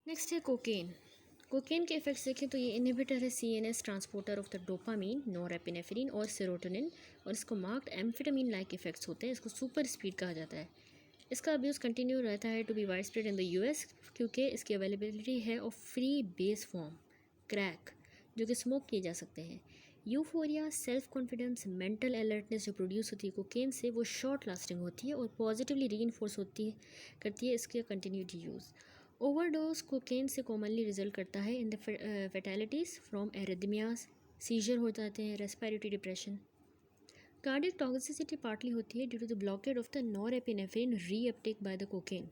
Next है cocaine. Cocaine के effects देखें तो ये इनहिबिटर है CNS transporter of the dopamine, norepinephrine और सेरोटोनिन, और इसको मार्क्ड एम्फेटामिन लाइक इफेक्ट्स होते हैं। इसको सुपर स्पीड कहा जाता है। इसका अब्यूज़ कंटिन्यू रहता है to be wide spread in the US क्योंकि इसकी अवेलेबिलिटी है of free base form crack जो कि स्मोक किए जा सकते हैं। Euphoria, self confidence, mental alertness जो प्रोड्यूस होती है कोकेन से वो शॉर्ट लास्टिंग होती है और पॉजिटिवली री करती है इसके कंटिन्यूड यूज़। ओवरडोज कोकेन से कॉमनली रिजल्ट करता है in the फैटेलिटीज़ from arrhythmias, scissor हो जाते हैं, respiratory depression. Cardiac toxicity partly होती है due to the blockade of the norepinephrine reuptake by the cocaine.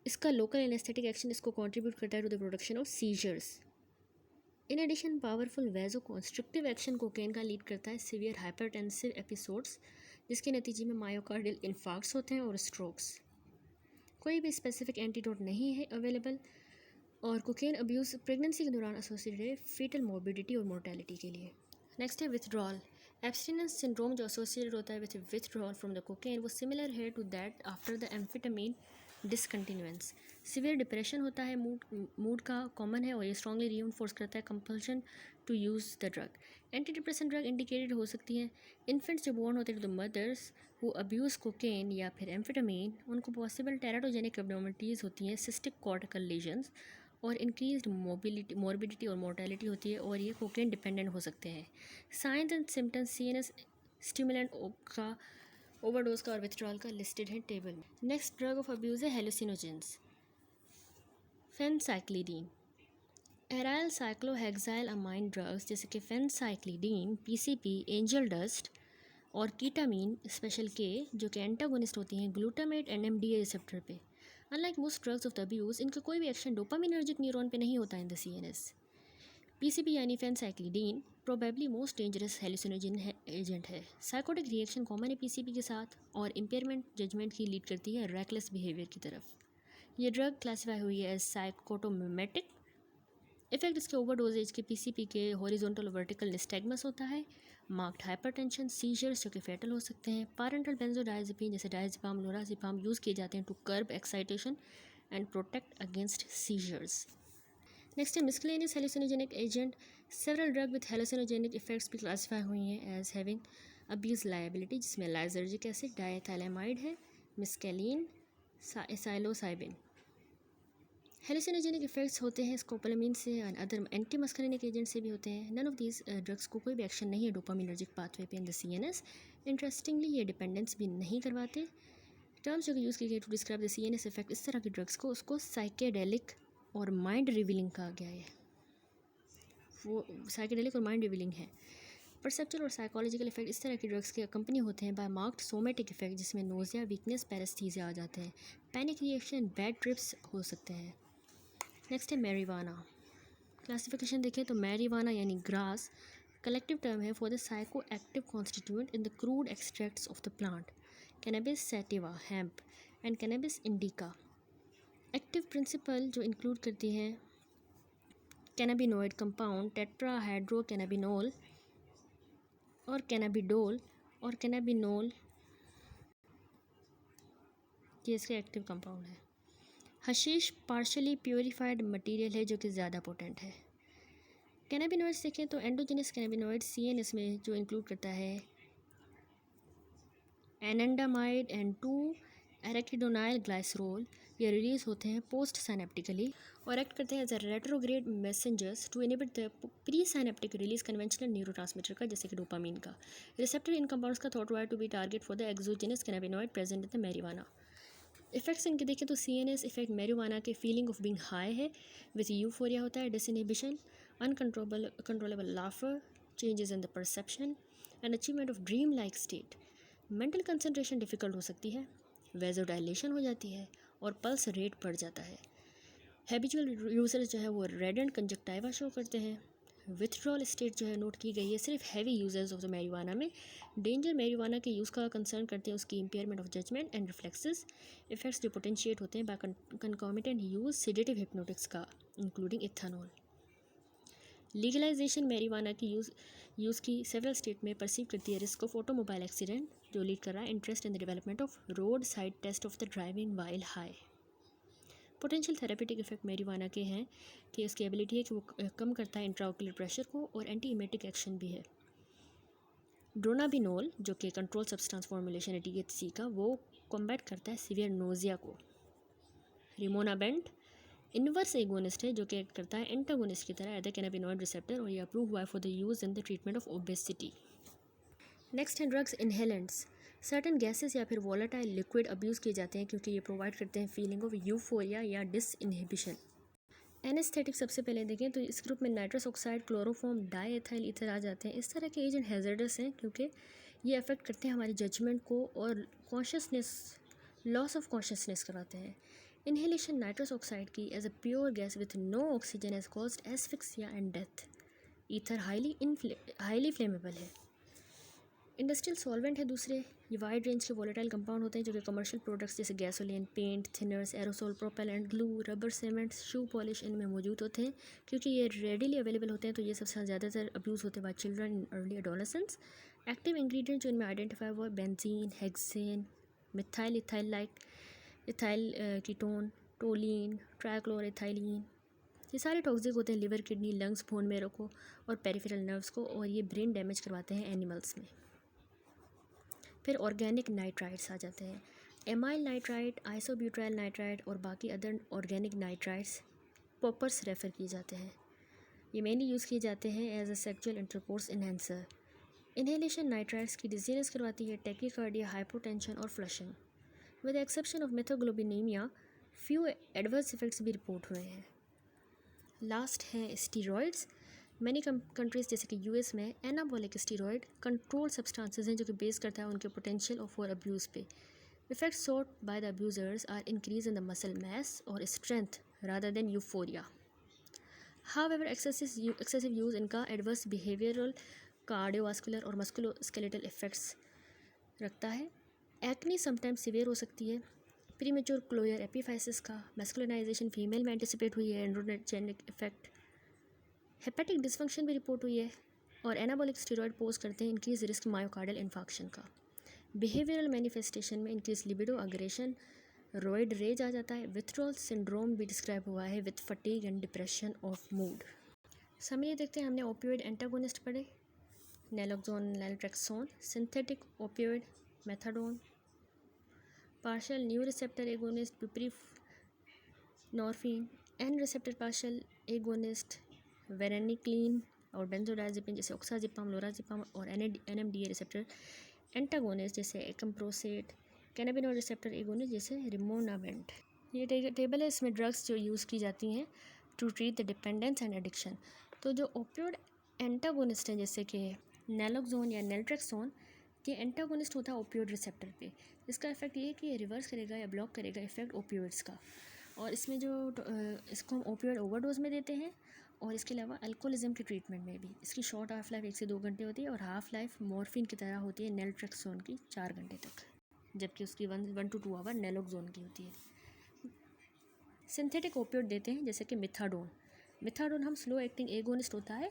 इसका लोकल एनेस्थेटिक एक्शन इसको कंट्रीब्यूट करता है to the production of seizures. In addition powerful वेजो constructive action cocaine का lead करता है severe hypertensive episodes जिसके नतीजे में मायोकार्डियल इन्फार्क्ट्स होते हैं और स्ट्रोक्स। कोई भी स्पेसिफिक एंटीडोट नहीं है अवेलेबल और कोकेन अब्यूज़ प्रेगनेंसी के दौरान एसोसिएटेड है फीटल मोर्बिडिटी और मोर्टेलिटी के लिए। नेक्स्ट है विथड्रॉल। एब्सटिनेंस सिंड्रोम जो एसोसिएटेड होता है with withdrawal from the cocaine वो सिमिलर है to that after the amphetamine डिसकंटिन्यूएंस। Severe depression होता है, मूड का कॉमन है और ये स्ट्रांगली रीइंफोर्स करता है compulsion to use the drug. Anti depression drug indicated हो सकती हैं। इन्फेंट्स जो बोर्न होते हैं to the mothers who abuse cocaine या फिर एम्फेटामिन उनको पॉसिबल टेराटोजेनिक एब्नॉर्मलिटीज़ होती हैं, सिस्टिक कॉर्टिकल लीजन्स और इंक्रीज्ड मोर्बिडिटी और मोर्टेलिटी होती है और ये कोकेन डिपेंडेंट हो सकते हैं। Signs and symptoms CNS stimulant का, ओवरडोज का और विथड्रॉल का लिस्टेड है टेबल में। नेक्स्ट ड्रग ऑफ अब्यूज़ है हेलुसिनोजेंस। फेनसाइक्लिडीन, एराइल साइक्लोहेक्साइल अमाइन ड्रग्स जैसे कि फेनसाइक्लिडीन, PCP, एंजल डस्ट और कीटामीन स्पेशल के जो कि एंटागोनिस्ट होती हैं ग्लूटामेट NMDA रिसेप्टर पे। Unlike most drugs of the abuse इनका कोई भी एक्शन डोपामिनर्जिक न्यूरॉन पे नहीं होता इन द CNS। PCP यानी फेनसाइक्लिडीन प्रोबेबली मोस्ट डेंजरस हेलुसिनोजन एजेंट है। साइकोटिक रिएक्शन कॉमन है PCP के साथ और इम्पेयरमेंट जजमेंट की लीड करती है रैकलेस बिहेवियर की तरफ। ये ड्रग क्लासीफाई हुई है एज साइकोटोमिमेटिक। इफेक्ट इसके ओवरडोजेज के PCP के हॉरिजॉन्टल और वर्टिकल निस्टैग्मस होता है, मार्क्ड हाइपरटेंशन, सीजर्स जो कि फेटल हो सकते हैं। पैरेंटल बेंजोडाइजेपिन जैसे डायजेपाम, लोराजिपाम यूज़ किए जाते हैं to curb excitation and protect against seizures. Next है मिस्केलेनियस हेलुसिनोजेनिक agent. Several drug with हेलुसिनोजेनिक effects भी क्लासीफाई हुई हैं एज हैविंग अब्यूज़ लायबिलिटी जिसमें लाइजर्जिक एसिड, डायथैलेमाइड है, मिस्केलिन, साइलोसाइबिन। हेलुसिनोजेनिक इफेक्ट्स होते हैं स्कोपोलामिन से और अदर एंटी मस्करिनिक एजेंट से भी होते हैं। नन ऑफ दीज ड्रग्स को कोई भी एक्शन नहीं है डोपामिनर्जिक पाथवे पे इन द CNS। इंटरेस्टिंगली ये डिपेंडेंस भी नहीं करवाते। टर्म्स जो कि यूज़ की गई to describe the CNS effect इस तरह की ड्रग्स को उसको साइकेडेलिक और माइंड रिवीलिंग कहा गया है। वो साइकेडेलिक और माइंड रिवीलिंग है। परसेप्चुअल और साइकोलॉजिकल इफेक्ट इस तरह की ड्रग्स के कंपनी होते हैं बाय मार्क्ड सोमेटिक इफेक्ट जिसमें नोजिया, वीकनेस, पैरेस्थीसिया आ जाते हैं। पैनिक रिएक्शन, बैड ट्रिप्स हो सकते हैं। नेक्स्ट है मैरिवाना। क्लासिफिकेशन देखें तो मैरिवाना यानी ग्रास कलेक्टिव टर्म है for the psycho active constituent in the crude extracts of the plant cannabis sativa, hemp and cannabis indica. Active principal जो include करती हैं कैनाबिनोइड कंपाउंड टेट्राहाइड्रो कैनाबिनोल और कैनाबिडोल और कैनाबिनोल, ये इसके एक्टिव कंपाउंड है। हशीश पार्शली प्योरीफाइड मटेरियल है जो कि ज़्यादा पोटेंट है। कैनाबिनोइड्स देखें तो एंडोजेनस कैनाबिनोइड CNS में जो इंक्लूड करता है एनेंडामाइड एंड 2 एरेकिडोनाइल ग्लाइसरोल, ये रिलीज होते हैं पोस्ट साइनेप्टिकली और एक्ट करते हैं as a retrograde messengers to inhibit the pre synaptic release conventional neurotransmitter का जैसे कि डोपामीन का। रिसेप्टर इन कंपाउंड्स का thought to be target for the exogenous cannabinoid present in the marijuana. Effects इनके देखें तो CNS इफेक्ट मैरिवाना के feeling of being high है विथ यूफोरिया होता है, डिसइनहिबिशन, uncontrollable लाफर, changes in the perception and achievement of dream like state. Mental concentration difficult हो सकती है, वेजोडाइलेशन हो जाती है और पल्स रेट बढ़ जाता है। हैबिचुअल यूजर्स जो है वो रेड एंड कंजक्टाइवा शो करते हैं। विथड्रॉल स्टेट जो है नोट की गई है सिर्फ heavy users of the marijuana में। डेंजर मैरिवाना के यूज़ का कंसर्न करते हैं उसकी impairment of judgement and reflexes. Effects जो पोटेंशिएट होते हैं by concomitant use sedative hypnotics का इंक्लूडिंग इथानॉल। लीगलाइजेशन मैरिवाना की यूज़ की सेवरल स्टेट में परसीव करती है रिस्क ऑफ ऑटोमोबाइल एक्सीडेंट जो लीड कर रहा है interest in the development of road side test of the driving while high. Potential therapeutic effect marijuana के हैं कि उसकी एबिलिटी है कि वो कम करता है इंट्राओक्यूलर प्रेशर को, और एंटी इमेटिक एक्शन भी है। ड्रोनाबिनोल जो कि कंट्रोल सब्सटेंस फॉर्मुलेशन है THC का, वो कॉम्बैट करता है सीवियर नोजिया को। रिमोनाबेंट इनवर्स एगोनिस्ट है जो कि एक्ट करता है एंटागोनिस्ट की तरह एट द कैनाबिनॉइड रिसेप्टर, और ये अप्रूव हुआ है for the use in the treatment of obesity. Next है ड्रग्स इनहेलेंट्स। सर्टन गैसेस या फिर वॉलेटाइल लिक्विड अब्यूज़ किए जाते हैं क्योंकि ये प्रोवाइड करते हैं फीलिंग ऑफ यूफोरिया या डिसइनहिबिशन। एनेस्थेटिक सबसे पहले देखें तो इस ग्रुप में नाइट्रस ऑक्साइड, क्लोरोफॉर्म, डाईएथाइल ईथर आ जाते हैं। इस तरह के एजेंट हैजर्डस हैं क्योंकि ये अफेक्ट करते हैं हमारी जजमेंट को और कॉन्शियसनेस, लॉस ऑफ कॉन्शियसनेस कराते हैं। इनहेलेशन नाइट्रस ऑक्साइड की as a pure gas with no oxygen has caused asphyxia and death. Ether highly flammable है। इंडस्ट्रियल सॉल्वेंट है दूसरे, ये वाइड रेंज के वॉलेटाइल कंपाउंड होते हैं जो कि कमर्शियल प्रोडक्ट्स जैसे gasoline, paint, thinners, aerosol, propellant, glue, rubber cement, shoe polish इनमें मौजूद होते हैं। क्योंकि ये रेडिली अवेलेबल होते हैं तो ये सबसे ज़्यादातर अब्यूज़ होते हैं bye children in early adolescence. Active ingredient जो इनमें आइडेंटिफाई हुआ है benzene, hexane, methyl ethyl ketone, toluene, ट्राइक्लोरोइथाइलिन, ये सारे टॉक्सिक होते हैं liver, kidney, lungs, bone marrow को और पेरिफेरल नर्व्स को, और ये ब्रेन डैमेज करवाते हैं एनिमल्स में। फिर ऑर्गेनिक नाइट्राइड्स आ जाते हैं। एमाइल नाइट्राइड, आइसोब्यूटाइल नाइट्राइड और बाकी other organic nitrides poppers refer किए जाते हैं। ये मेनली यूज़ किए जाते हैं as a sexual intercourse enhancer. Inhalation nitrides की डिजीनेस करवाती है, टैकीकार्डिया, हाइपोटेंशन और flushing. With the exception of मेथोग्लोबिनीमिया few adverse effects भी रिपोर्ट हुए हैं। लास्ट है स्टीरॉइड्स। मैनी कंट्रीज़ जैसे कि US में एनाबॉलिक स्टीरॉयड कंट्रोल सब्सटेंसेस हैं जो कि बेस करता है उनके पोटेंशियल और फॉर अब्यूज़ पे। Effects sought by the abusers are increase in the muscle mass और strength rather than euphoria. However excessive use इनका एडवर्स बिहेवियरल, कार्डियोवास्कुलर और मस्कुलोस्केलेटल इफेक्ट्स रखता है। एक्ने समटाइम्स सीवियर हो सकती है। प्रीमेच्योर क्लोयर एपिफाइसिस का, मैस्कुलिनाइजेशन फीमेल में एंटिसिपेट हुई है, एंड्रोजेनिक इफेक्ट, हेपेटिक डिसफंक्शन भी रिपोर्ट हुई है, और एनाबॉलिक स्टेरॉयड पोज करते हैं इंक्रीज रिस्क मायोकार्डियल इन्फाक्शन का। बिहेवियरल मैनिफेस्टेशन में इंक्रीज लिबिडो, अग्रेशन, रॉइड रेज आ जाता है। विथड्रॉल सिंड्रोम भी डिस्क्राइब हुआ है with fatigue and depression of mood. समझिए देखते हैं, हमने ओपियोइड एंटागोनिस्ट पढ़े, naloxone, नैल्ट्रेक्सोन, synthetic opioid methadone, partial new receptor agonist बुप्रीनॉर्फिन, N receptor partial agonist वेरेनिक्लीन और बेंजोडाइजेपिन जैसे ऑक्साजिपाम, लोराजिपाम, और NMDA रिसेप्टर एंटागोनिस्ट जैसे एकम्प्रोसेट, कैनाबिनॉइड रिसेप्टर एगोनिस्ट जैसे रिमोनाबेंट। ये टेबल है, इसमें ड्रग्स जो यूज़ की जाती हैं to treat the dependence and addiction. तो जो ओपियोइड एंटागोनिस्ट हैं जैसे कि नैलोक्सोन या नेल्ट्रेक्सोन, ये एंटागोनिस्ट होता है ओपियोइड रिसेप्टर पे। इसका इफेक्ट ये है कि ये रिवर्स करेगा या ब्लॉक करेगा इफेक्ट ओपियोइड्स का, और इसमें जो इसको हम ओपियोइड ओवरडोज में देते हैं, और इसके अलावा अल्कोहलिज्म के ट्रीटमेंट में भी। इसकी शॉर्ट हाफ लाइफ 1 से 2 घंटे होती है, और हाफ लाइफ मॉर्फिन की तरह होती है नेल्ट्रेक्सोन की 4 घंटे तक, जबकि उसकी 1 to 2 आवर नैलोक्सोन की होती है। सिंथेटिक ओपियोइड देते हैं जैसे कि मिथाडोन हम स्लो एक्टिंग एगोनिस्ट होता है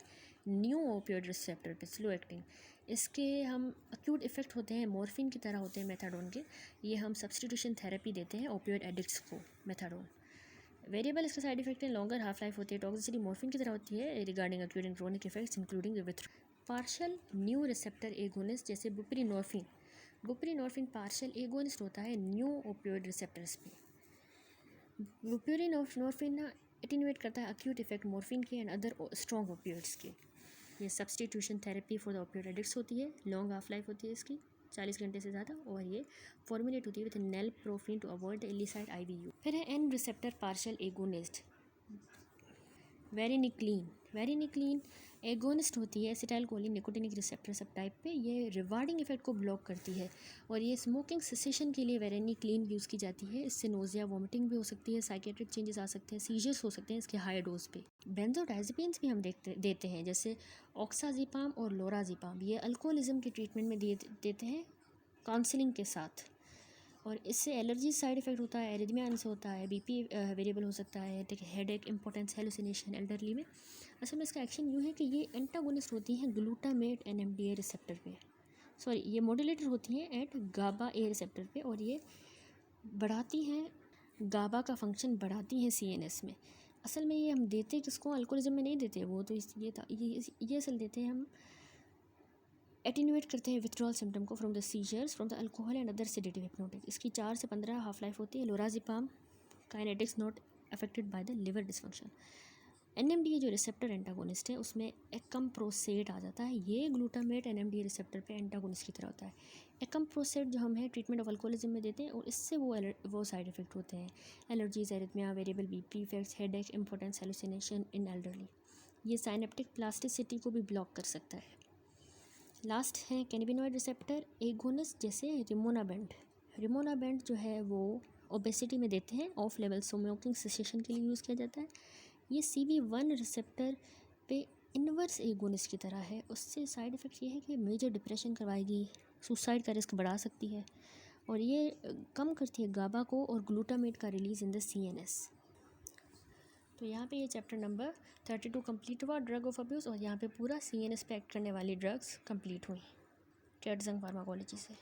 न्यू ओपियोइड रिसेप्टर पे, स्लो एक्टिंग। इसके हम अक्यूट इफेक्ट होते हैं मॉर्फिन की तरह होते हैं मेथाडोन के। ये हम सब्सटीट्यूशन थेरेपी देते हैं ओपियोइड एडिक्ट्स को मेथाडोन। वेरिएबल इसका साइड इफेक्ट है, लॉन्गर हाफ लाइफ होती है, टॉक्सिसिटी मॉर्फिन की तरह होती है regarding acute and chronic effects including with partial new receptor agonist जैसे बुप्रीनॉर्फिन पार्शियल एगोनिस्ट होता है न्यू ओपियोइड रिसेप्टर्स पे। बुप्रीनॉर्फिन एटीन्यूएट करता है अक्यूट इफेक्ट मॉर्फिन के एंड अदर स्ट्रॉन्ग ओपियोइड्स के। ये substitution therapy for the opioid addicts होती है, लॉन्ग हाफ लाइफ होती है इसकी 40 घंटे से ज़्यादा, और ये फॉर्मुलेट होती है with नेलप्रोफिन to avoid the इलिसाइड IVU। फिर है N receptor partial agonist वेरेनिक्लीन agonist होती है एसिटाइलकोलिन निकोटिनिक रिसेप्टर सब टाइप पे। ये रिवार्डिंग इफेक्ट को ब्लॉक करती है, और ये स्मोकिंग सेसेशन के लिए वेरेनिक्लीन यूज़ की जाती है। इससे नोजिया, वॉमिटिंग भी हो सकती है, साइकेट्रिक चेंजेस आ सकते हैं, सीजर्स हो सकते हैं इसके हाई डोज पे। बेंजोडाइजेपिन्स भी हम देते हैं जैसे ऑक्साजिपाम और लोराजिपाम। ये अल्कोहलिज्म के ट्रीटमेंट में देते हैं काउंसलिंग के साथ, और इससे एलर्जी साइड इफेक्ट होता है, एरिथमिया से होता है, BP वेरिएबल हो सकता है, हेडेक, इम्पोर्टेंस, हेलुसिनेशन एल्डरली में। असल में इसका एक्शन यूँ है कि ये एंटागोनिस्ट होती हैं ग्लूटामेट NMDA रिसेप्टर पे, ये मॉड्यूलेटर होती हैं एट GABA A रिसेप्टर पे, और ये बढ़ाती हैं गाबा का फंक्शन बढ़ाती हैं CNS में। असल में ये हम देते किसको, अल्कोहलिज्म में नहीं देते, वो तो ये था, ये असल देते हैं हम, एटीन्यूएट करते हैं विथड्रॉल सिम्टम को from the seizures from the alcohol and other sedative hypnotic. इसकी 4 से 15 हाफ लाइफ होती है। लोराजिपाम kinetics not affected by the liver dysfunction. NMDA जो रिसेप्टर एंटागोनिस्ट है उसमें एकम्प्रोसेट आ जाता है। ये ग्लूटामेट NMDA रिसेप्टर पे एंटागोनिस्ट की तरह होता है। एकम्प्रोसेट जो हम है ट्रीटमेंट ऑफ अल्कोहलिज्म में देते हैं और इससे वो साइड इफेक्ट होते हैं, allergies, arrhythmia, variable BP effects, headache, importance, hallucination इन एल्डरली। ये साइनेप्टिक प्लास्टिसिटी को भी ब्लॉक कर सकता है। लास्ट है कैनाबिनॉइड रिसेप्टर एगोनिस्ट, जैसे रिमोनाबेंड। रिमोनाबेंड जो है वो ओबेसिटी में देते हैं, ऑफ लेवल स्मोकिंग सेसेशन के लिए यूज़ किया जाता है। ये CB1 रिसेप्टर पे इनवर्स एगोनिस्ट की तरह है। उससे साइड इफ़ेक्ट ये है कि मेजर डिप्रेशन करवाएगी, सुसाइड का रिस्क बढ़ा सकती है, और ये कम करती है गाबा को और ग्लूटामेट का रिलीज़ इन द CNS। तो यहाँ पे ये चैप्टर नंबर 32 कंप्लीट हुआ, ड्रग ऑफ अब्यूज़, और यहाँ पे पूरा CNS पे एक्ट करने वाली ड्रग्स कंप्लीट हुई ट्रेडजंग फार्माकोलॉजी से।